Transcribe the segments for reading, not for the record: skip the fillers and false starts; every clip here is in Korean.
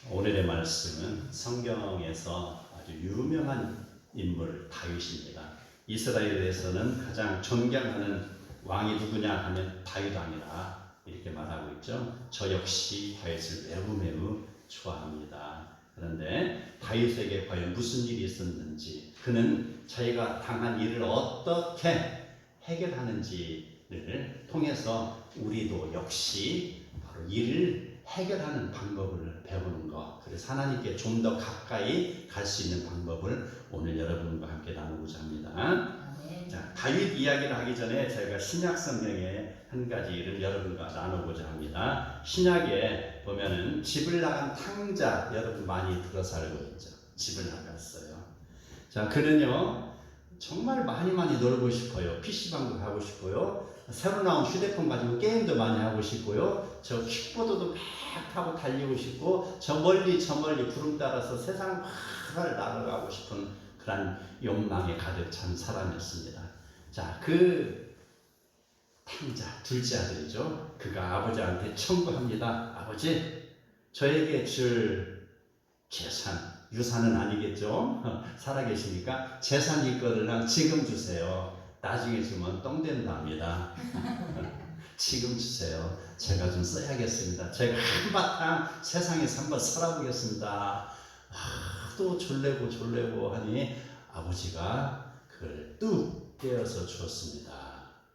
오늘의 말씀은 성경에서 아주 유명한 인물 다윗입니다. 이스라엘에서는 가장 존경하는 왕이 누구냐 하면 다윗 왕이라 이렇게 말하고 있죠. 저 역시 다윗을 매우 좋아합니다. 그런데 다윗에게 과연 무슨 일이 있었는지, 그는 자기가 당한 일을 어떻게 해결하는지를 통해서 우리도 역시 바로 일을 해결하는 방법을 배우는 것, 그래서 하나님께 좀 더 가까이 갈 수 있는 방법을 오늘 여러분과 함께 나누고자 합니다. 자, 다윗 이야기를 하기 전에 저희가 신약 성경의 한 가지를 여러분과 나누고자 합니다. 신약에 보면은 집을 나간 탕자, 여러분 많이 들어서 알고 있죠. 집을 나갔어요. 자, 그는요 정말 많이 놀고 싶어요. PC방도 가고 싶고요, 새로 나온 휴대폰 가지고 게임도 많이 하고 싶고요, 저 킥보드도 막 타고 달리고 싶고, 저 멀리 구름 따라서 세상 바다를 날아가고 싶은 그런 욕망에 가득 찬 사람이었습니다. 자, 그 탕자 둘째 아들이죠. 그가 아버지한테 청구합니다. 아버지, 저에게 줄 재산, 유산은 아니겠죠? 살아계시니까 재산 있거든요. 지금 주세요. 나중에 주면 똥 된답니다. 지금 주세요. 제가 좀 써야겠습니다. 제가 한바탕 세상에서 한번 살아보겠습니다. 또 졸래고 하니 아버지가 그걸 뚝 떼어서 주었습니다.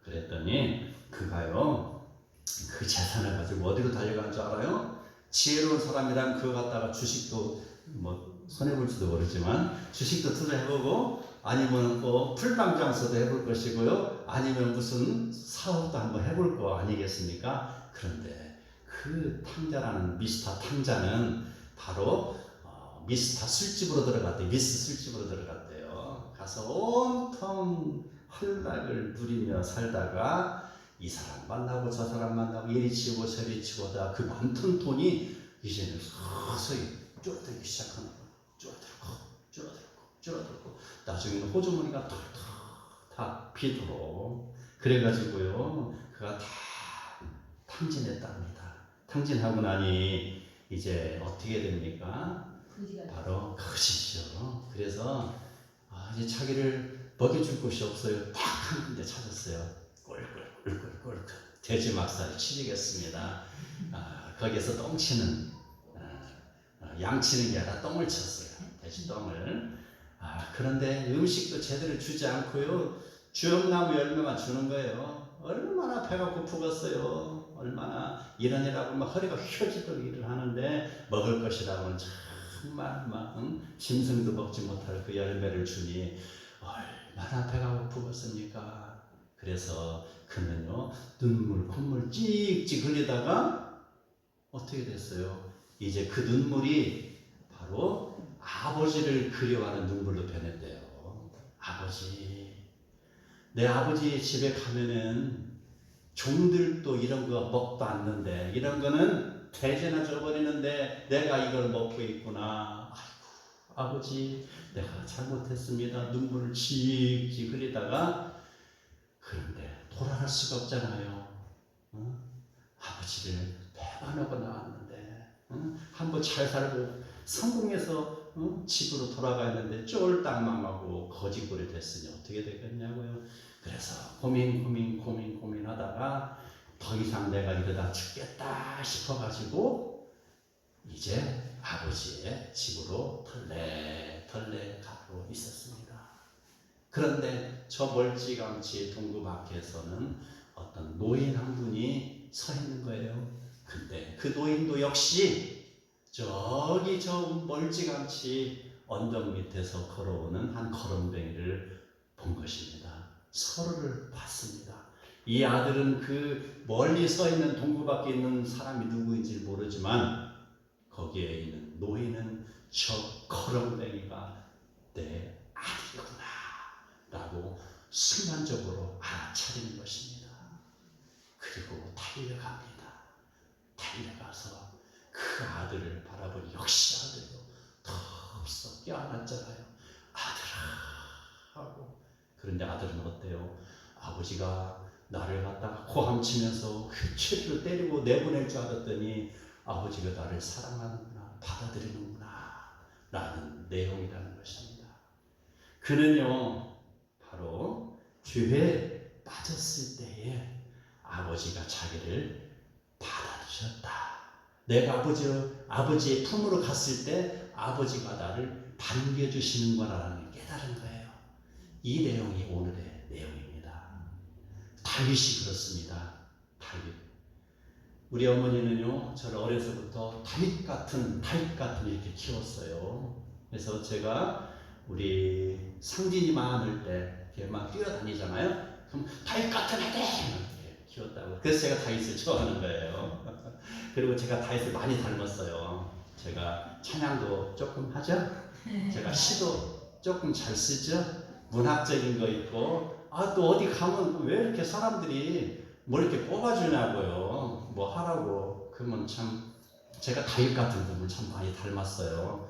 그랬더니 그가요 그 재산을 가지고 어디로 달려간 줄 알아요? 지혜로운 사람이란 그거 갖다가 주식도 뭐 손해볼지도 모르지만 주식도 투자해보고, 아니면 뭐 풀빵장소도 해볼 것이고요, 아니면 무슨 사업도 한번 해볼 거 아니겠습니까? 그런데 그 탕자라는 미스터 탕자는 바로 미스터 술집으로 들어갔대요. 미스 술집으로 들어갔대요. 가서 온통 헐락을 누리며 살다가 이 사람 만나고 저 사람 만나고 이리 치고 저리 치고다 그 많던 돈이 이제는 서서히 줄어들기 시작하는 거예요. 줄어들고 나중에는 호주머니가 털털 다 비도록, 그래가지고요 그가 다 탕진했답니다. 탕진하고 나니 이제 어떻게 됩니까? 바로 거지죠. 그래서 이제 자기를 먹여줄 곳이 없어요. 딱 한 군데 찾았어요. 꿀꿀 돼지 막살 치르겠습니다. 거기에서 똥치는, 양치는 게 아니라 똥을 쳤어요. 돼지 똥을. 그런데 음식도 제대로 주지 않고요, 주엄나무 열매만 주는 거예요. 얼마나 배가 고프겠어요. 얼마나 이런 일하고 막 허리가 휘어지도록 일을 하는데 먹을 것이라고는 정말 짐승도 먹지 못할 그 열매를 주니 얼마나 배가 고프겠습니까? 그래서 그는요 눈물 콧물 찍찍 흘리다가 어떻게 됐어요? 이제 그 눈물이 바로 아버지를 그리워하는 눈물로 변했대요. 아버지, 내 아버지 집에 가면은 종들도 이런 거 먹도 않는데, 이런 거는 대제나 줘버리는데 내가 이걸 먹고 있구나. 아이고 아버지, 내가 잘못했습니다. 눈물을 칙칙 흘리다가, 그런데 돌아갈 수가 없잖아요. 아버지를 배반하고 나왔는데, 한번 잘 살고 성공해서 집으로 돌아가는데 쫄딱 망하고 거지꼴이 됐으니 어떻게 되겠냐고요. 그래서 고민하다가 더 이상 내가 이러다 죽겠다 싶어가지고 이제 아버지의 집으로 털레 가고 있었습니다. 그런데 저 멀찌감치 동구 밖에서는 어떤 노인 한 분이 서 있는 거예요. 근데 그 노인도 역시 저기 저 멀찌감치 언덕 밑에서 걸어오는 한 거렁뱅이를 본 것입니다. 서로를 봤습니다. 이 아들은 그 멀리 서 있는 동구 밖에 있는 사람이 누구인지 모르지만 거기에 있는 노인은 저 거렁뱅이가 내 아들이구나 라고 순간적으로 알아차리는 것입니다. 그리고 달려가서 그 아들을 바라보니 역시 아들이요, 덥석 껴안았잖아요. 아들아 하고. 그런데 아들은 어때요? 아버지가 나를 갖다가 고함치면서 휘치로 때리고 내보낼 줄 알았더니 아버지가 나를 사랑하는구나, 받아들이는구나 라는 내용이라는 것입니다. 그는요 바로 죄에 빠졌을 때에 아버지가 자기를 받아주셨다. 내가 아버지의 품으로 갔을 때 아버지가 나를 반겨주시는 거라는 깨달은 거예요. 이 내용이 오늘의 내용입니다. 다윗이 그렇습니다. 다윗. 우리 어머니는요, 저를 어려서부터 다윗 같은 이렇게 키웠어요. 그래서 제가 우리 상진이 많을 때 이렇게 막 뛰어다니잖아요. 그럼 다윗 같은 애들 이렇게 키웠다고. 그래서 제가 다윗을 좋아하는 거예요. 그리고 제가 다윗을 많이 닮았어요. 제가 찬양도 조금 하죠. 제가 시도 조금 잘 쓰죠. 문학적인 거 있고, 또 어디 가면 왜 이렇게 사람들이 뭘 이렇게 뽑아주냐고요. 뭐 하라고. 그러면 참 제가 다윗 같은 부분을 참 많이 닮았어요.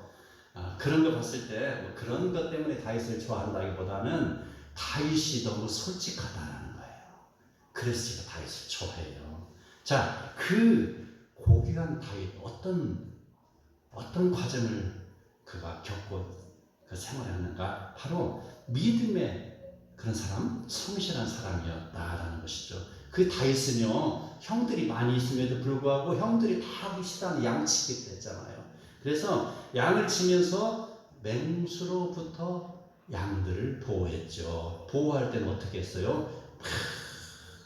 그런 거 봤을 때 뭐 그런 것 때문에 다윗을 좋아한다기보다는 다윗이 너무 솔직하다는 거예요. 그래서 제가 다윗을 좋아해요. 자, 그 고귀한 다윗 어떤 과정을 그가 겪고 그 생활했는가? 바로 믿음의 그런 사람, 성실한 사람이었다라는 것이죠. 그 다윗은요, 형들이 많이 있음에도 불구하고 형들이 다 무시한 양치기 했잖아요. 그래서 양을 치면서 맹수로부터 양들을 보호했죠. 보호할 때는 어떻게 했어요?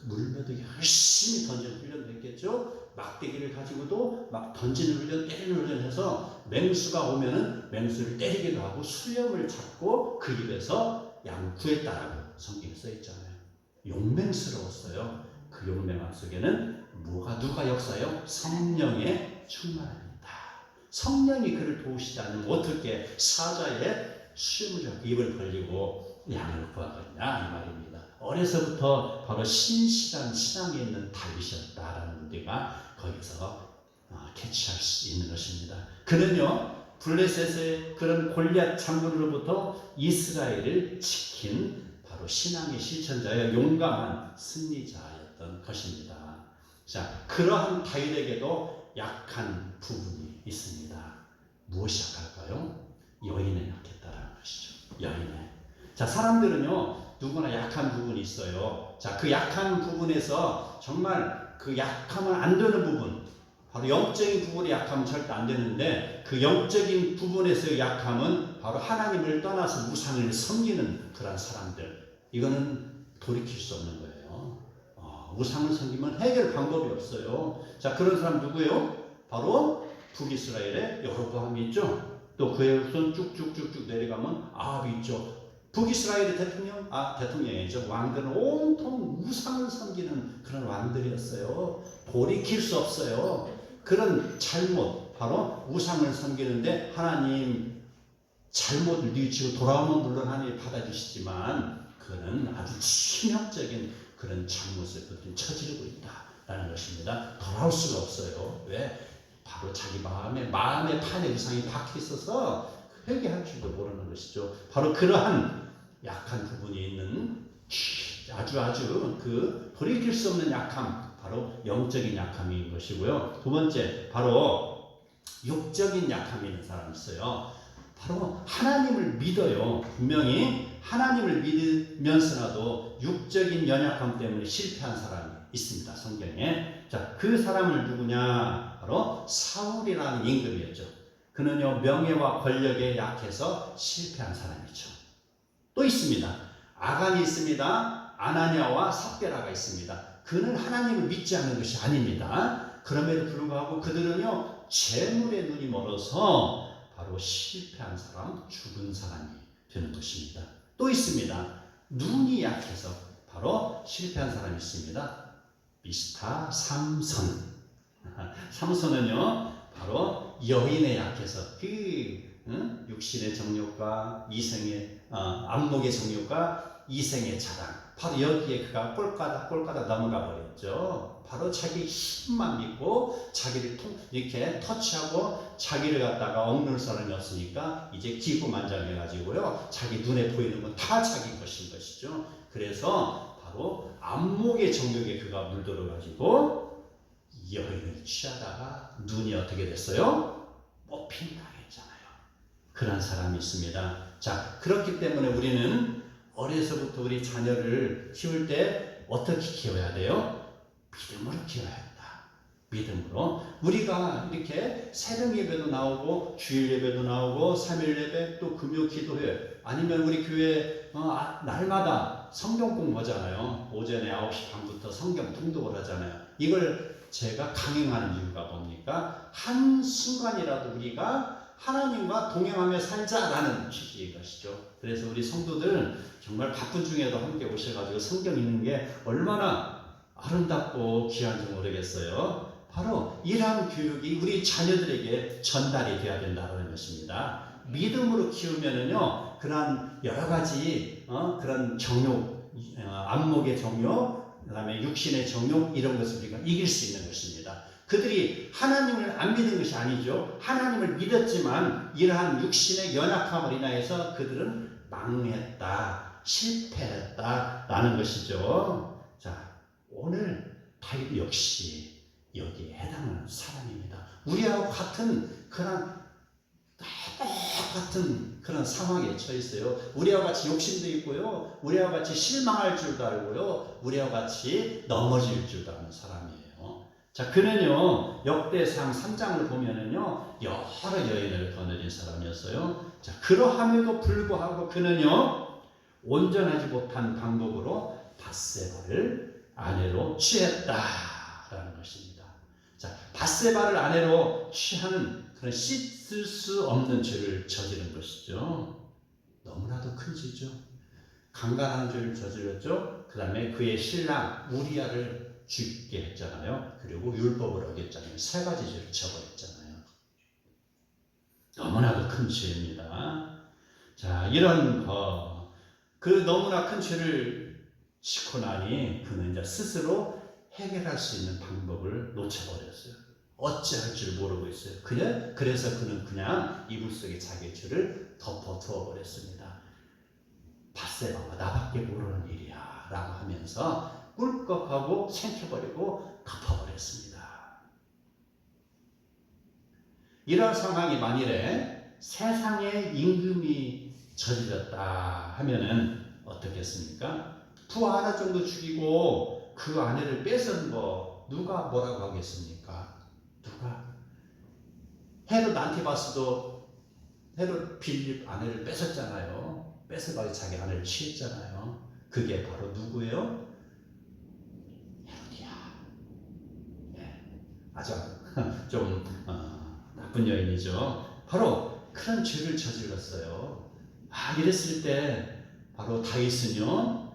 물매도 열심히 던지는 훈련도 했겠죠. 막대기를 가지고도 막 던지는 훈련, 때리는 훈련 해서 맹수가 오면은 맹수를 때리기도 하고 수염을 잡고 그 입에서 양 구했다라고 성경에 써 있잖아요. 용맹스러웠어요. 그 용맹함 속에는 누가 역사요? 성령의 충만함입니다. 성령이 그를 도우시지 않으면 어떻게 사자의 수염을 잡고 입을 벌리고 양을 구하겠냐 이 말입니다. 어려서부터 바로 신실한 신앙에 있는 다윗이었다라는 우리가 거기서 캐치할 수 있는 것입니다. 그는요 블레셋의 그런 골리앗 장군으로부터 이스라엘을 지킨 바로 신앙의 실천자여 용감한 승리자였던 것입니다. 자, 그러한 다윗에게도 약한 부분이 있습니다. 무엇이 약할까요? 여인에 약했다라는 것이죠. 여인에. 자, 사람들은요 누구나 약한 부분이 있어요. 자, 그 약한 부분에서 정말 그 약하면 안 되는 부분, 바로 영적인 부분이 약하면 절대 안 되는데 그 영적인 부분에서의 약함은 바로 하나님을 떠나서 우상을 섬기는 그런 사람들. 이거는 돌이킬 수 없는 거예요. 우상을 섬기면 해결 방법이 없어요. 자, 그런 사람 누구예요? 바로 북이스라엘의 여로보암이 있죠. 또 그의 후손 쭉쭉쭉쭉 내려가면 아합이 있죠. 북이스라엘의 대통령이죠. 왕들은 온통 우상을 섬기는 그런 왕들이었어요. 돌이킬 수 없어요. 그런 잘못, 바로 우상을 섬기는데 하나님 잘못을 뉘우치고 돌아오면 물론 하나님이 받아주시지만 그는 아주 치명적인 그런 잘못을 저지르고 있다라는 것입니다. 돌아올 수가 없어요. 왜? 바로 자기 마음의 판에 우상이 박혀 있어서 회개할 줄도 모르는 것이죠. 바로 그러한 약한 부분이 있는 아주 그 돌이킬 수 없는 약함, 바로 영적인 약함인 것이고요. 두 번째, 바로 육적인 약함이 있는 사람이 있어요. 바로 하나님을 믿어요. 분명히 하나님을 믿으면서라도 육적인 연약함 때문에 실패한 사람이 있습니다. 성경에. 자, 그 사람을 누구냐? 바로 사울이라는 임금이었죠. 그는요 명예와 권력에 약해서 실패한 사람이죠. 또 있습니다. 아간이 있습니다. 아나니아와 삽베라가 있습니다. 그는 하나님을 믿지 않는 것이 아닙니다. 그럼에도 불구하고 그들은요 재물에 눈이 멀어서 바로 실패한 사람, 죽은 사람이 되는 것입니다. 또 있습니다. 눈이 약해서 바로 실패한 사람이 있습니다. 미스터 삼손. 삼손은요 바로 여인에 약해서 육신의 정욕과 이생의 안목의 정욕과 이생의 자랑, 바로 여기에 그가 꼴까닥 넘어가 버렸죠. 바로 자기 힘만 믿고 자기를 이렇게 터치하고 자기를 갖다가 억누를 사람이 없으니까 이제 기고만장해 가지고요 자기 눈에 보이는 건 다 자기 것인 것이죠. 그래서 바로 안목의 정욕에 그가 물들어 가지고 여인을 취하다가 눈이 어떻게 됐어요? 업힌당했잖아요. 그런 사람이 있습니다. 자, 그렇기 때문에 우리는 어려서부터 우리 자녀를 키울 때 어떻게 키워야 돼요? 믿음으로 키워야 한다. 믿음으로. 우리가 이렇게 새벽 예배도 나오고 주일 예배도 나오고 3일 예배 또 금요 기도회 아니면 우리 교회 날마다 성경 공부하잖아요. 오전에 9시 반부터 성경 통독을 하잖아요. 이걸 제가 강행하는 이유가 뭡니까? 한순간이라도 우리가 하나님과 동행하며 살자라는 취지인 것이죠. 그래서 우리 성도들 정말 바쁜 중에도 함께 오셔가지고 성경 읽는 게 얼마나 아름답고 귀한지 모르겠어요. 바로 이러한 교육이 우리 자녀들에게 전달이 되어야 된다는 것입니다. 믿음으로 키우면은요, 그런 여러 가지 그런 정욕, 안목의 정욕, 그다음에 육신의 정욕 이런 것을 우리가 이길 수 있는 것입니다. 그들이 하나님을 안 믿은 것이 아니죠. 하나님을 믿었지만 이러한 육신의 연약함을 인하여서 그들은 망했다, 실패했다라는 것이죠. 자, 오늘 다윗 역시 여기에 해당하는 사람입니다. 우리하고 같은 그런 똑같은 그런 상황에 처해 있어요. 우리와 같이 욕심도 있고요. 우리와 같이 실망할 줄도 알고요. 우리와 같이 넘어질 줄도 아는 사람이에요. 자, 그는요, 역대상 3장을 보면은요, 여러 여인을 거느린 사람이었어요. 자, 그러함에도 불구하고 그는요, 온전하지 못한 방법으로 밧세바를 아내로 취했다라는 것입니다. 자, 밧세바를 아내로 취하는 그런 씻을 수 없는 죄를 저지른 것이죠. 너무나도 큰 죄죠. 강간하는 죄를 저질렀죠. 그 다음에 그의 신랑 우리아를 죽게 했잖아요. 그리고 율법을 어겼잖아요. 세 가지 죄를 저버렸잖아요. 너무나도 큰 죄입니다. 자, 이런 그 너무나 큰 죄를 짓고 나니 그는 이제 스스로 해결할 수 있는 방법을 놓쳐버렸어요. 어찌할 줄 모르고 있어요. 그래서 그는 그냥 이불 속에 자기 죄를 덮어두어 버렸습니다. 밧세바가 나밖에 모르는 일이야 라고 하면서 꿀꺽하고 생겨버리고 덮어버렸습니다. 이런 상황이 만일에 세상의 임금이 저질렀다 하면은 어떻겠습니까? 부하 하나 정도 죽이고 그 아내를 뺏은 거 누가 뭐라고 하겠습니까? 누가? 헤롯 안티바스도 헤롯 빌립 아내를 뺏었잖아요. 뺏어가지고 자기 아내를 취했잖아요. 그게 바로 누구예요? 헤로디아. 네, 아주 좀 나쁜 여인이죠. 바로 그런 죄를 저질렀어요. 이랬을 때 바로 다윗은요,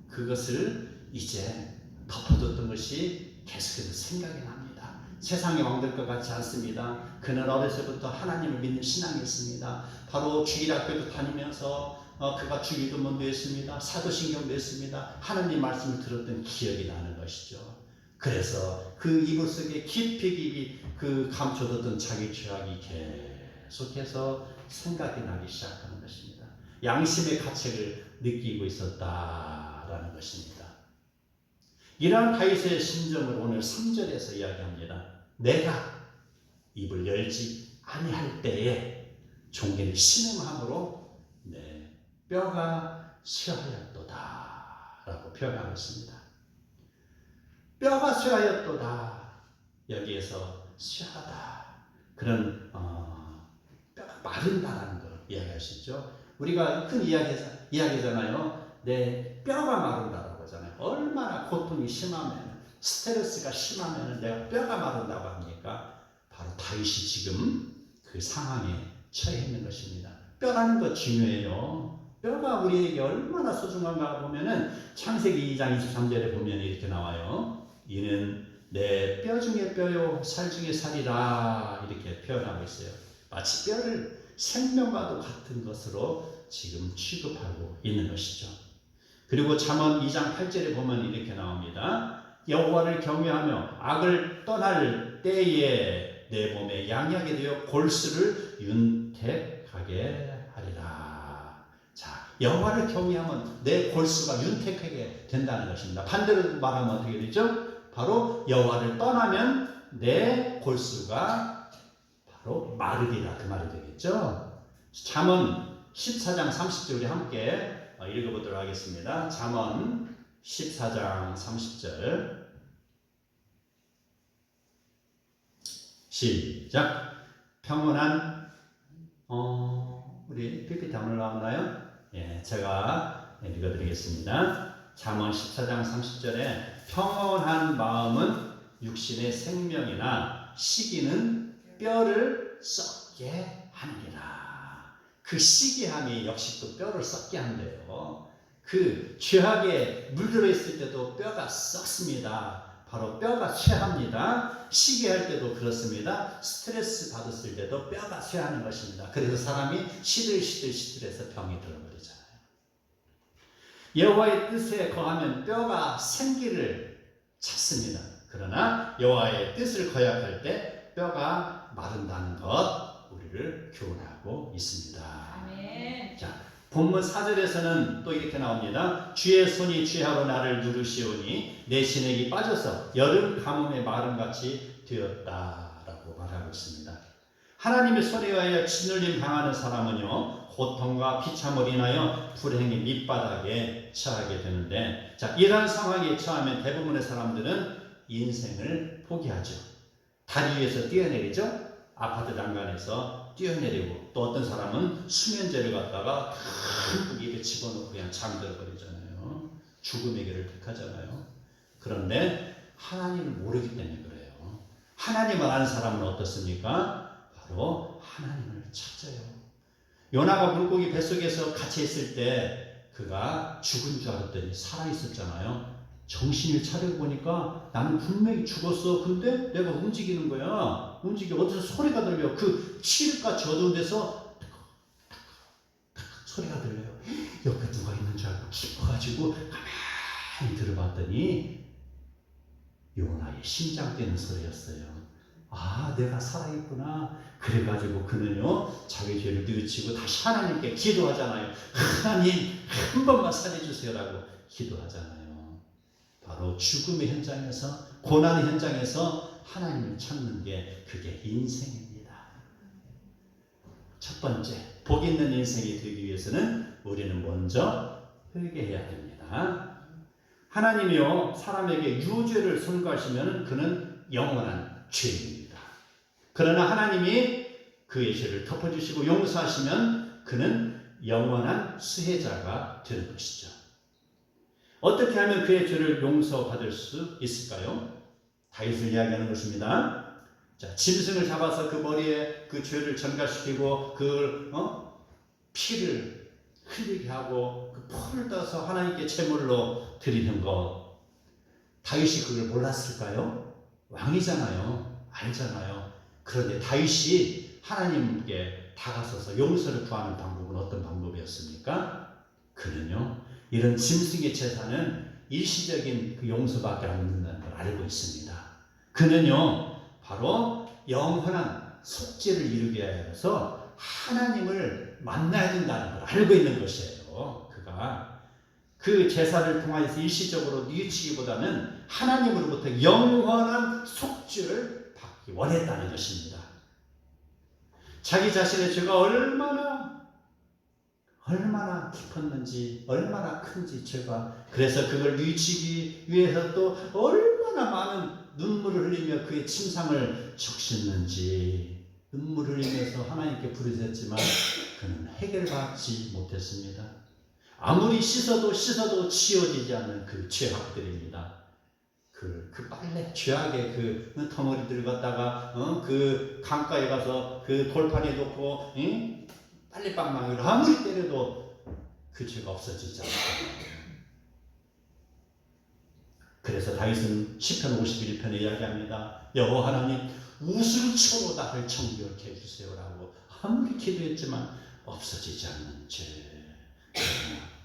그것을 이제 덮어뒀던 것이 계속해서 생각이 납니다. 세상의 왕들과 같지 않습니다. 그는 어려서부터 하나님을 믿는 신앙이었습니다. 바로 주일학교도 다니면서 그가 주기도문도 했습니다. 사도신경도 했습니다. 하나님 말씀을 들었던 기억이 나는 것이죠. 그래서 그 이불 속에 깊이 그 감춰뒀던 자기 죄악이 계속해서 생각이 나기 시작하는 것입니다. 양심의 가책을 느끼고 있었다라는 것입니다. 이러한 다윗의 심정을 오늘 3절에서 이야기합니다. 내가 입을 열지 아니할 때에 종기를 신음함으로 내 뼈가 쇠하였도다 라고 표현하고 있습니다. 뼈가 쇠하였도다. 여기에서 쇠하다. 그런 뼈가 마른다라는 걸 이야기할 수 있죠. 우리가 큰 이야기잖아요. 내 뼈가 마른다라고 하잖아요. 얼마나 고통이 심하면, 스트레스가 심하면 내가 뼈가 마른다고 합니까? 바로 다윗이 지금 그 상황에 처해 있는 것입니다. 뼈라는 것 중요해요. 뼈가 우리에게 얼마나 소중한가 보면은 창세기 2장 23절에 보면 이렇게 나와요. 이는 내 뼈 중에 뼈요 살 중에 살이라 이렇게 표현하고 있어요. 마치 뼈를 생명과도 같은 것으로 지금 취급하고 있는 것이죠. 그리고 잠언 2장 8절에 보면 이렇게 나옵니다. 여호와를 경외하며 악을 떠날 때에 내 몸에 양약이 되어 골수를 윤택하게 하리라. 자, 여호와를 경외하면 내 골수가 윤택하게 된다는 것입니다. 반대로 말하면 어떻게 되죠? 바로 여호와를 떠나면 내 골수가 바로 마르리라 그 말이 되겠죠. 잠언 14장 30절 우리 함께 읽어보도록 하겠습니다. 잠언 14장 30절 시작. 평온한 우리 PPT 안 올라오나요? 예, 제가 읽어드리겠습니다. 잠언 14장 30절에 평온한 마음은 육신의 생명이나 시기는 뼈를 썩게 하느니라. 그 시기함이 역시 또 뼈를 썩게 한대요. 그 죄악에 물들어 있을 때도 뼈가 썩습니다. 바로 뼈가 쇠합니다. 시기할 때도 그렇습니다. 스트레스 받았을 때도 뼈가 쇠하는 것입니다. 그래서 사람이 시들시들해서 병이 들어버리잖아요. 여호와의 뜻에 거하면 뼈가 생기를 찾습니다. 그러나 여호와의 뜻을 거역할 때 뼈가 마른다는 것 우리를 교훈하고 있습니다. 아멘. 자, 본문 4절에서는 또 이렇게 나옵니다. 주의 손이 쥐하로 나를 누르시오니 내 신액이 빠져서 여름 가뭄의 마름같이 되었다라고 말하고 있습니다. 하나님의 손에 의하여 짓눌림 당하는 사람은요 고통과 비참을 인하여 불행의 밑바닥에 처하게 되는데, 자, 이러한 상황에 처하면 대부분의 사람들은 인생을 포기하죠. 다리 위에서 뛰어내리죠. 아파트 난간에서 뛰어내리고, 또 어떤 사람은 수면제를 갖다가 큰 입에 집어넣고 그냥 잠들어 버리잖아요. 죽음의 길을 택하잖아요. 그런데 하나님을 모르기 때문에 그래요. 하나님을 아는 사람은 어떻습니까? 바로 하나님을 찾아요. 요나가 물고기 뱃속에서 갇혀 있을 때 그가 죽은 줄 알았더니 살아 있었잖아요. 정신을 차려보니까 나는 분명히 죽었어. 근데 내가 움직이는 거야. 움직여. 어디서 소리가 들려. 그 칠흑같이 어두운 데서 소리가 들려요. 옆에 누가 있는 줄 알고 깊어가지고 가만히 들어봤더니 요나의 심장 뛰는 소리였어요. 아, 내가 살아있구나. 그래가지고 그는요 자기 죄를 뉘우치고 다시 하나님께 기도하잖아요. 하나님 한 번만 살려주세요라고 기도하잖아요. 바로 죽음의 현장에서, 고난의 현장에서 하나님을 찾는 게 그게 인생입니다. 첫 번째, 복 있는 인생이 되기 위해서는 우리는 먼저 회개해야 됩니다. 하나님이요 사람에게 유죄를 선고하시면 그는 영원한 죄인입니다. 그러나 하나님이 그의 죄를 덮어주시고 용서하시면 그는 영원한 수혜자가 되는 것이죠. 어떻게 하면 그의 죄를 용서받을 수 있을까요? 다윗을 이야기하는 것입니다. 자, 짐승을 잡아서 그 머리에 그 죄를 전가시키고 그걸 피를 흘리게 하고 그 풀을 떠서 하나님께 제물로 드리는 것. 다윗이 그걸 몰랐을까요? 왕이잖아요. 알잖아요. 그런데 다윗이 하나님께 다가서서 용서를 구하는 방법은 어떤 방법이었습니까? 그는요 이런 짐승의 제사는 일시적인 그 용서밖에 안 된다는 걸 알고 있습니다. 그는요 바로 영원한 속죄를 이루기 위해서 하나님을 만나야 된다는 걸 알고 있는 것이에요. 그가 그 제사를 통해서 일시적으로 뉘우치기보다는 하나님으로부터 영원한 속죄를 받기 원했다는 것입니다. 자기 자신의 죄가 얼마나 깊었는지, 얼마나 큰지 죄가, 그래서 그걸 뉘우치기 위해서 또 얼마나 많은 눈물을 흘리며 그의 침상을 적셨는지, 눈물을 흘리면서 하나님께 부르짖었지만 그는 해결받지 못했습니다. 아무리 씻어도 지워지지 않는 그 죄악들입니다. 그 빨래, 죄악의 그 덩어리들을 갖다가 그 강가에 가서 그 돌판에 놓고 빨래방망이로 아무리 때려도 그 죄가 없어지지 않습니다. 그래서 다윗은 시편 51편에 이야기합니다. 여호와 하나님 우슬초로 나를 정결케 해주세요라고 아무리 기도했지만 없어지지 않는 죄.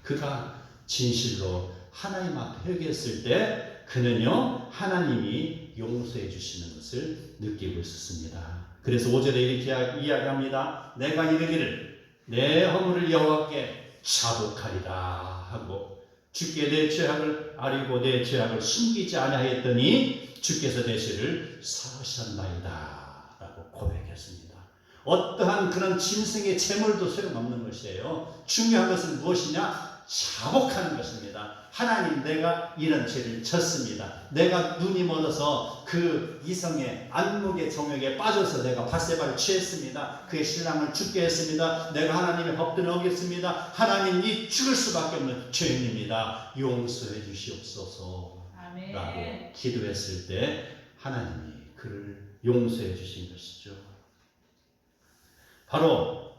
그가 진실로 하나님 앞에 회개했을 때 그는요 하나님이 용서해 주시는 것을 느끼고 있었습니다. 그래서 5절에 이렇게 이야기합니다. 내가 이르기를 내 허물을 여호와께 자복하리라 하고 주께 내 죄악을 아리고 내 죄악을 숨기지 아니하였더니 주께서 내 죄를 사하셨나이다 라고 고백했습니다. 어떠한 그런 짐승의 재물도 소용없는 것이에요. 중요한 것은 무엇이냐? 자복하는 것입니다. 하나님, 내가 이런 죄를 졌습니다. 내가 눈이 멀어서 그 이성의 안목의 정욕에 빠져서 내가 밧세바를 취했습니다. 그의 신랑을 죽게 했습니다. 내가 하나님의 법들을 어겼습니다. 하나님이 죽을 수밖에 없는 죄인입니다. 용서해 주시옵소서 아멘. 라고 기도했을 때 하나님이 그를 용서해 주신 것이죠. 바로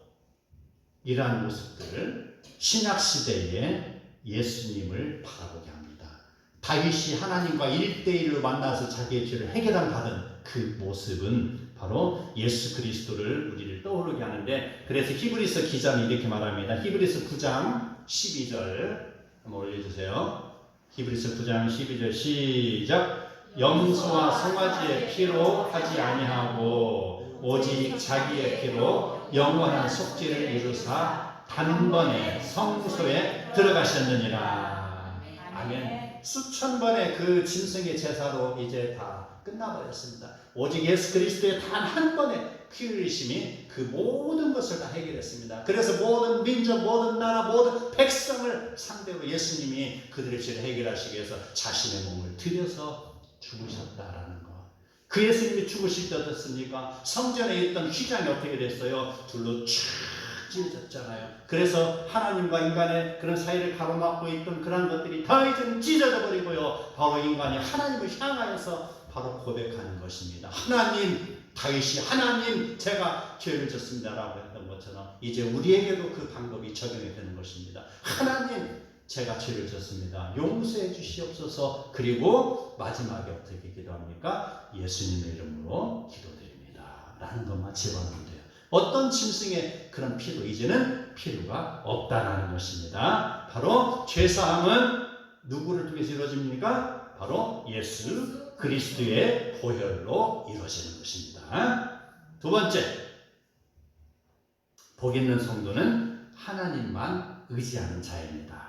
이러한 모습들을 신약시대에 예수님을 바라보게 합니다. 다윗이 하나님과 1대1로 만나서 자기의 죄를 해결받은 그 모습은 바로 예수 그리스도를 우리를 떠오르게 하는데, 그래서 히브리서 기자는 이렇게 말합니다. 히브리서 9장 12절 한번 올려주세요. 히브리서 9장 12절 시작. 염소와 송아지의 피로 하지 아니하고 오직 자기의 피로 영원한 속죄를 이루사 단번에 성소에 들어가셨느니라. 아멘. 수천 번의 그 짐승의 제사로 이제 다 끝나버렸습니다. 오직 예수 그리스도의 단 한 번의 피 흘리심이 그 모든 것을 다 해결했습니다. 그래서 모든 민족, 모든 나라, 모든 백성을 상대로 예수님이 그들의 죄를 해결하시기 위해서 자신의 몸을 들여서 죽으셨다라는 것. 그 예수님이 죽으실 때 어떻습니까? 성전에 있던 휘장이 어떻게 됐어요? 둘로 쭉 찢어졌잖아요. 그래서 하나님과 인간의 그런 사이를 가로막고 있던 그런 것들이 다 이제는 찢어져 버리고요. 바로 인간이 하나님을 향하여서 바로 고백하는 것입니다. 하나님, 다윗이 하나님, 제가 죄를 졌습니다라고 했던 것처럼 이제 우리에게도 그 방법이 적용이 되는 것입니다. 하나님, 제가 죄를 졌습니다. 용서해 주시옵소서. 그리고 마지막에 어떻게 기도합니까? 예수님의 이름으로 기도드립니다 라는 것만 집어넣으면 돼요. 어떤 짐승의 그런 피도 이제는 필요가 없다라는 것입니다. 바로 죄사함은 누구를 통해서 이루어집니까? 바로 예수 그리스도의 보혈로 이루어지는 것입니다. 두 번째, 복 있는 성도는 하나님만 의지하는 자입니다.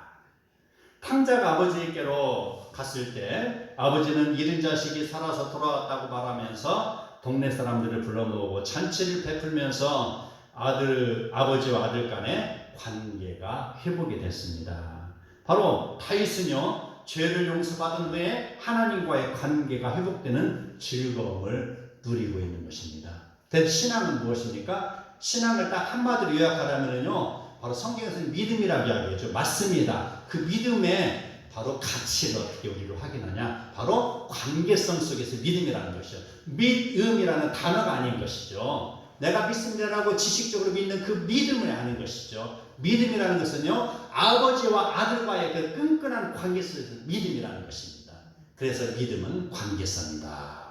탕자가 아버지께로 갔을 때 아버지는 잃은 자식이 살아서 돌아왔다고 말하면서 동네 사람들을 불러 모으고 잔치를 베풀면서 아버지와 아들 간의 관계가 회복이 됐습니다. 바로 다윗은요, 죄를 용서받은 후에 하나님과의 관계가 회복되는 즐거움을 누리고 있는 것입니다. 그래서 신앙은 무엇입니까? 신앙을 딱 한마디로 요약하자면요, 바로 성경에서는 믿음이라고 이야기하죠. 맞습니다. 그 믿음의 바로 가치를 어떻게 우리로 확인하냐? 바로 관계성 속에서 믿음이라는 것이죠. 믿음이라는 단어가 아닌 것이죠. 내가 믿습니다라고 지식적으로 믿는 그 믿음을 아는 것이죠. 믿음이라는 것은요, 아버지와 아들과의 그 끈끈한 관계 속에서 믿음이라는 것입니다. 그래서 믿음은 관계성이다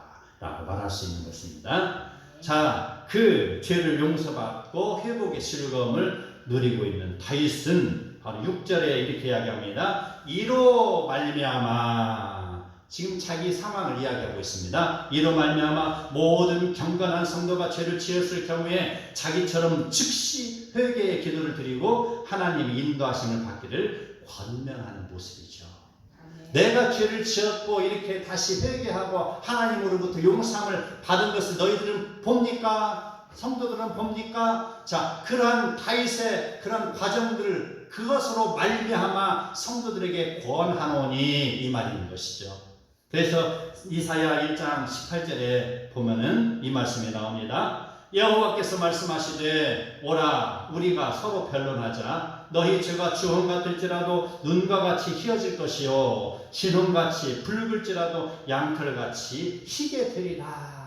라고 말할 수 있는 것입니다. 자, 그 죄를 용서받고 회복의 즐거움을 누리고 있는 다윗은 바로 6절에 이렇게 이야기합니다. 이로 말미암아, 지금 자기 상황을 이야기하고 있습니다. 이로 말미암아 모든 경건한 성도가 죄를 지었을 경우에 자기처럼 즉시 회개의 기도를 드리고 하나님의 인도하심을 받기를 권면하는 모습이죠. 내가 죄를 지었고 이렇게 다시 회개하고 하나님으로부터 용서함을 받은 것을 너희들은 봅니까? 성도들은 봅니까? 자, 그러한 다윗의 그런 과정들을 그것으로 말미암아 성도들에게 권하노니 이 말인 것이죠. 그래서 이사야 1장 18절에 보면은 이 말씀이 나옵니다. 여호와께서 말씀하시되 오라 우리가 서로 변론하자. 너희 죄가 주홍 같을지라도 눈과 같이 희어질 것이요 진홍같이 붉을지라도 양털같이 희게 되리라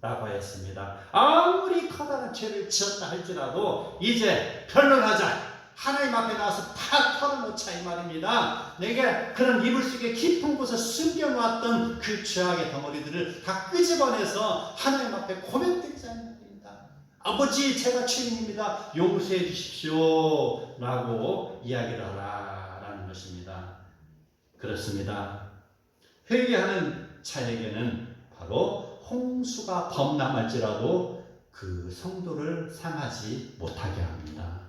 라고 했습니다. 아무리 커다란 죄를 지었다 할지라도 이제 변론하자. 하나님 앞에 나와서 다 털어놓자 이 말입니다. 내게 그런 이불 속에 깊은 곳에 숨겨놓았던 그 죄악의 덩어리들을 다 끄집어내서 하나님 앞에 고백드리자 이 말입니다. 아버지, 제가 죄인입니다. 용서해 주십시오 라고 이야기를 하라라는 것입니다. 그렇습니다. 회개하는 자에게는 바로 홍수가 범람할지라도 그 성도를 상하지 못하게 합니다.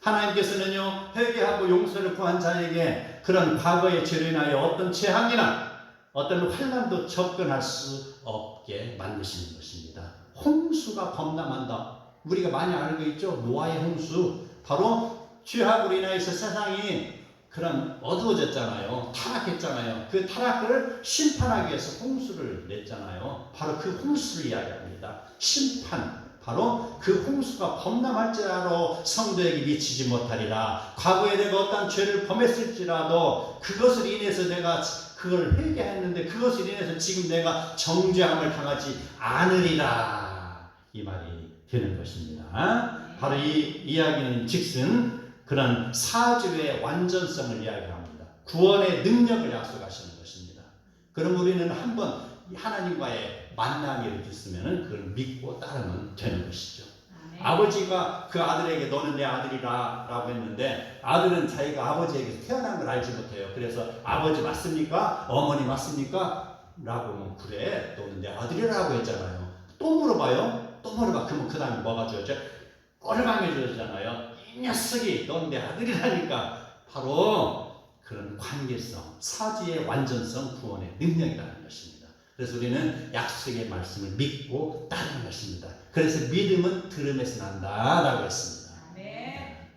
하나님께서는요, 회개하고 용서를 구한 자에게 그런 과거의 죄로 인하여 어떤 재앙이나 어떤 환난도 접근할 수 없게 만드시는 것입니다. 홍수가 범람한다. 우리가 많이 알고 있죠. 노아의 홍수. 바로 죄악으로 인하여서 세상이 그런 어두워졌잖아요. 타락했잖아요. 그 타락을 심판하기 위해서 홍수를 냈잖아요. 바로 그 홍수를 이야기합니다. 심판. 바로 그 홍수가 범람할지라도 성도에게 미치지 못하리라. 과거에 내가 어떤 죄를 범했을지라도 그것을 인해서 내가 그걸 회개했는데 그것을 인해서 지금 내가 정죄함을 당하지 않으리라. 이 말이 되는 것입니다. 바로 이 이야기는 즉슨 그런 사죄의 완전성을 이야기합니다. 구원의 능력을 약속하시는 것입니다. 그럼 우리는 한번 하나님과의 만남이 이렇게 있으면 그걸 믿고 따르면 되는 것이죠. 아버지가 그 아들에게 너는 내 아들이라 라고 했는데 아들은 자기가 아버지에게서 태어난 걸 알지 못해요. 그래서 아버지 맞습니까? 어머니 맞습니까? 라고 하면 그래 너는 내 아들이라고 했잖아요. 또 물어봐요. 또 물어봐. 그러면 그 다음에 뭐가 주어져? 꼴방해주잖아요. 이 녀석이 넌 내 아들이라니까. 바로 그런 관계성, 사지의 완전성, 구원의 능력이라는 것입니다. 그래서 우리는 약속의 말씀을 믿고 따르는 것입니다. 그래서 믿음은 들음에서 난다라고 했습니다. 네.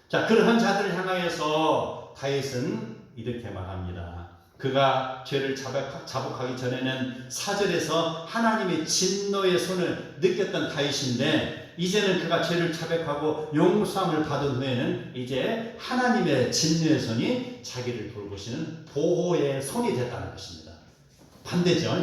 자, 그러한 자들을 향하여서 다윗은 이렇게 말합니다. 그가 죄를 자복하기 전에는 4절에서 하나님의 진노의 손을 느꼈던 다윗인데 이제는 그가 죄를 자백하고 용서함을 받은 후에는 이제 하나님의 진노의 손이 자기를 돌보시는 보호의 손이 됐다는 것입니다. 반대죠.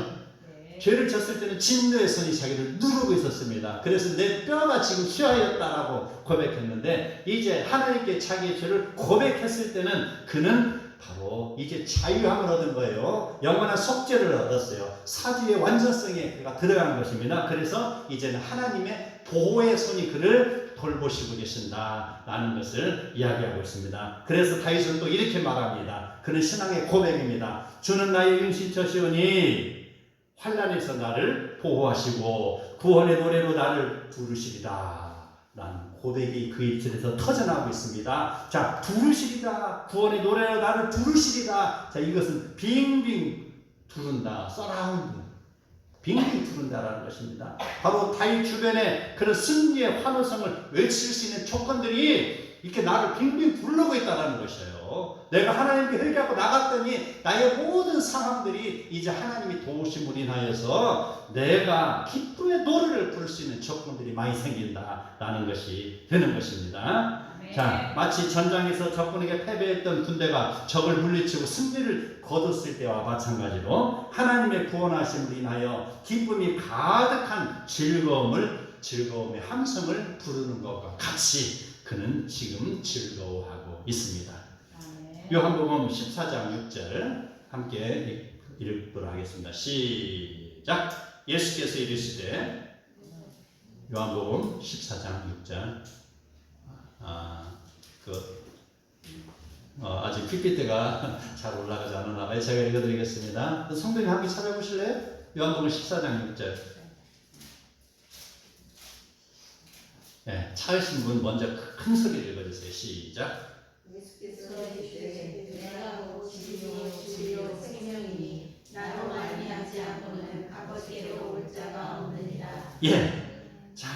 네. 죄를 졌을 때는 진노의 손이 자기를 누르고 있었습니다. 그래서 내 뼈가 지금 쇠하였다라고 고백했는데 이제 하나님께 자기의 죄를 고백했을 때는 그는 바로 이제 자유함을 얻은 거예요. 영원한 속죄를 얻었어요. 사지의 완전성에 그가 들어간 것입니다. 그래서 이제는 하나님의 보호의 손이 그를 돌보시고 계신다라는 것을 이야기하고 있습니다. 그래서 다윗은 또 이렇게 말합니다. 그는 신앙의 고백입니다. 주는 나의 윤신처시오니 환난에서 나를 보호하시고 구원의 노래로 나를 부르시리다 라는 고백이 그 입술에서 터져나오고 있습니다. 자, 부르시리다. 구원의 노래로 나를 부르시리다. 자, 이것은 빙빙 두른다. 서라운드. 빙빙 두른다라는 것입니다. 바로 다윗 주변에 그런 승리의 환호성을 외칠 수 있는 조건들이 이렇게 나를 빙빙 두르고 있다는 것이에요. 내가 하나님께 회개하고 나갔더니 나의 모든 상황들이 이제 하나님이 도우심으로 인하여서 내가 기쁨의 노래를 부를 수 있는 조건들이 많이 생긴다라는 것이 되는 것입니다. 네. 자, 마치 전장에서 적군에게 패배했던 군대가 적을 물리치고 승리를 거뒀을 때와 마찬가지로 하나님의 구원하심으로 인하여 기쁨이 가득한 즐거움의 함성을 부르는 것과 같이 그는 지금 즐거워하고 있습니다. 요한복음 14장 6절 함께 읽도록 하겠습니다. 시작. 예수께서 이르시되 요한복음 14장 6절 아직 PPT가 잘 올라가지 않았나 봐요. 제가 읽어드리겠습니다. 성도님 함께 찾아보실래요? 요한복음 14장 6절. 네, 찾으신 분 먼저 큰 소리를 읽어주세요. 시작. 예수께서 이르시되 내가 곧 진리요 생명이니 나로 말미암지 않고는 아버지께로 올 자가 없느니라. 예. 자,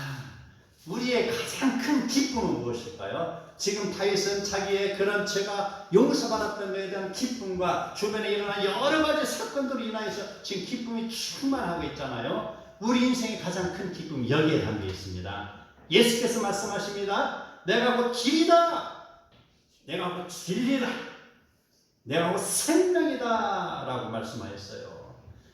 우리의 가장 큰 기쁨은 무엇일까요? 지금 다윗은 자기의 그런 죄가 용서받았던 것에 대한 기쁨과 주변에 일어난 여러 가지 사건들로 인하여서 지금 기쁨이 충만하고 있잖아요. 우리 인생의 가장 큰 기쁨이 여기에 담겨 있습니다. 예수께서 말씀하십니다. 내가 곧 길이다. 내가 곧 진리다. 내가 곧 생명이다. 라고 말씀하셨어요.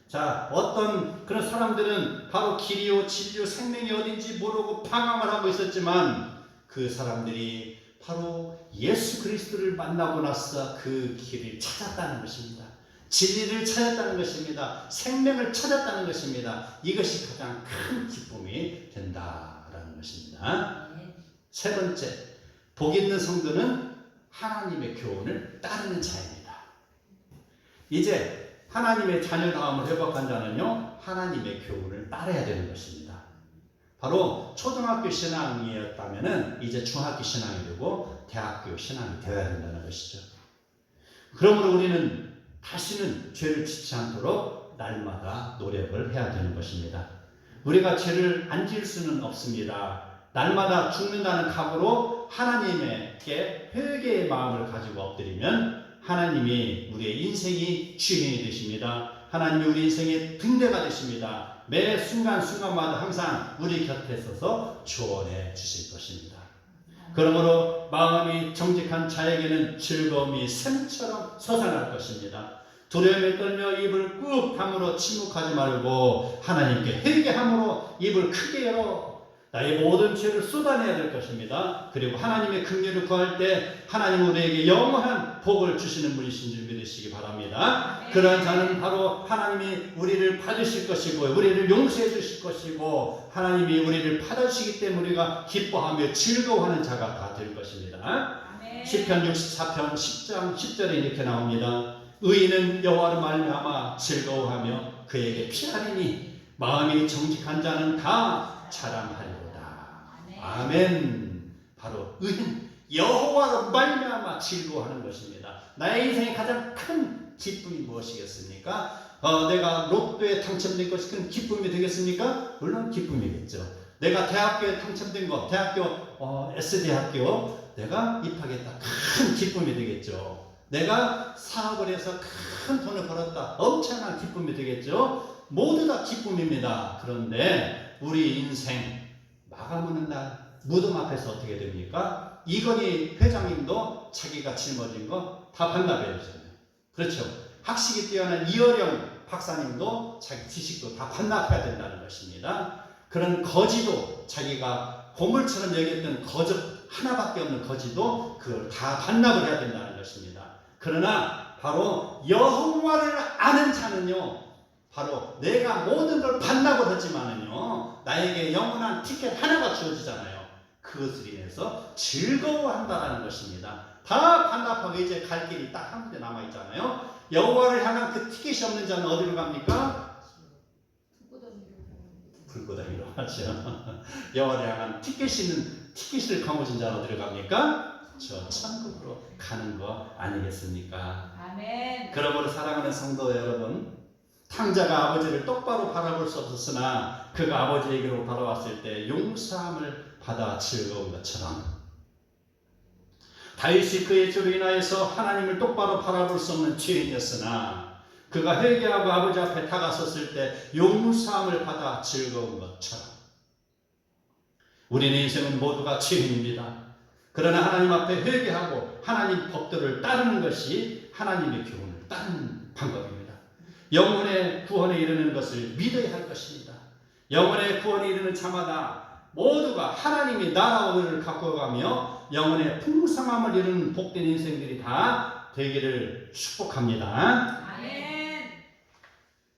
자, 어떤 그런 사람들은 바로 길이요, 진리요, 생명이 어딘지 모르고 방황을 하고 있었지만 그 사람들이 바로 예수 그리스도를 만나고 나서 그 길을 찾았다는 것입니다. 진리를 찾았다는 것입니다. 생명을 찾았다는 것입니다. 이것이 가장 큰 기쁨이 된다라는 것입니다. 세 번째, 복 있는 성도는 하나님의 교훈을 따르는 자입니다. 이제 하나님의 자녀다움을 회복한 자는요, 하나님의 교훈을 따라야 되는 것입니다. 바로 초등학교 신앙이었다면 이제 중학교 신앙이 되고 대학교 신앙이 되어야 된다는 것이죠. 그러므로 우리는 다시는 죄를 짓지 않도록 날마다 노력을 해야 되는 것입니다. 우리가 죄를 안 지을 수는 없습니다. 날마다 죽는다는 각오로 하나님께 회개의 마음을 가지고 엎드리면 하나님이 우리의 인생이 주인이 되십니다. 하나님이 우리 인생의 등대가 되십니다. 매 순간순간마다 항상 우리 곁에 서서 조언해 주실 것입니다. 그러므로 마음이 정직한 자에게는 즐거움이 샘처럼 솟아날 것입니다. 두려움에 떨며 입을 꾹 다물어 침묵하지 말고 하나님께 회개함으로 입을 크게 열어 나의 모든 죄를 쏟아내야 될 것입니다. 그리고 하나님의 긍휼을 구할 때 하나님 우리에게 영원한 복을 주시는 분이신 줄 믿으시기 바랍니다. 그러한 자는 바로 하나님이 우리를 받으실 것이고 우리를 용서해 주실 것이고 하나님이 우리를 받아주시기 때문에 우리가 기뻐하며 즐거워하는 자가 다 될 것입니다. 시편 64편 10장 10절에 이렇게 나옵니다. 의인은 여호와로 말미암아 즐거워하며 그에게 피하리니 마음이 정직한 자는 다 자랑하리로다. 아멘. 바로 의인 여호와로 말미암아 즐거워하는 것입니다. 나의 인생의 가장 큰 기쁨이 무엇이겠습니까? 내가 로또에 당첨된 것이 큰 기쁨이 되겠습니까? 물론 기쁨이겠죠. 내가 대학교에 당첨된 것, 대학교 S대학교 내가 입학했다. 큰 기쁨이 되겠죠. 내가 사업을 해서 큰 돈을 벌었다. 엄청난 기쁨이 되겠죠. 모두 다 기쁨입니다. 그런데 우리 인생 마감하는 날 무덤 앞에서 어떻게 됩니까? 이건희 회장님도 자기가 짊어진 거 다 반납해야 되잖아요. 그렇죠. 학식이 뛰어난 이어령 박사님도 자기 지식도 다 반납해야 된다는 것입니다. 그런 거지도 자기가 보물처럼 여겼던 거저 하나밖에 없는 거지도 그걸 다 반납을 해야 된다는 것입니다. 그러나 바로 여호와를 아는 자는요, 바로 내가 모든 걸 반납을 하지만은요, 나에게 영원한 티켓 하나가 주어지잖아요. 그것을 인해서 즐거워한다는 것입니다. 다 반납하고 이제 갈 길이 딱 한 군데 남아 있잖아요. 여호와를 향한 그 티켓이 없는 자는 어디로 갑니까? 불구덩이로 하죠. 여호와를 향한 티켓을 거머쥔 자는 어디로 갑니까? 저 천국으로 가는 거 아니겠습니까? 아멘. 그러므로 사랑하는 성도 여러분, 탕자가 아버지를 똑바로 바라볼 수 없었으나 그가 아버지에게로 돌아왔을 때 용서함을 받아 즐거운 것처럼 다윗이 그의 죄로 인하여서 하나님을 똑바로 바라볼 수 없는 죄인이었으나 그가 회개하고 아버지 앞에 다가섰을 때 용서함을 받아 즐거운 것처럼 우리의 인생은 모두가 죄인입니다. 그러나 하나님 앞에 회개하고 하나님 법도를 따르는 것이 하나님의 교훈을 따르는 방법입니다. 영혼의 구원에 이르는 것을 믿어야 할 것입니다. 영혼의 구원에 이르는 자마다 모두가 하나님이 나라를 갖고 가며 영혼의 풍성함을 이루는 복된 인생들이 다 되기를 축복합니다. 아멘.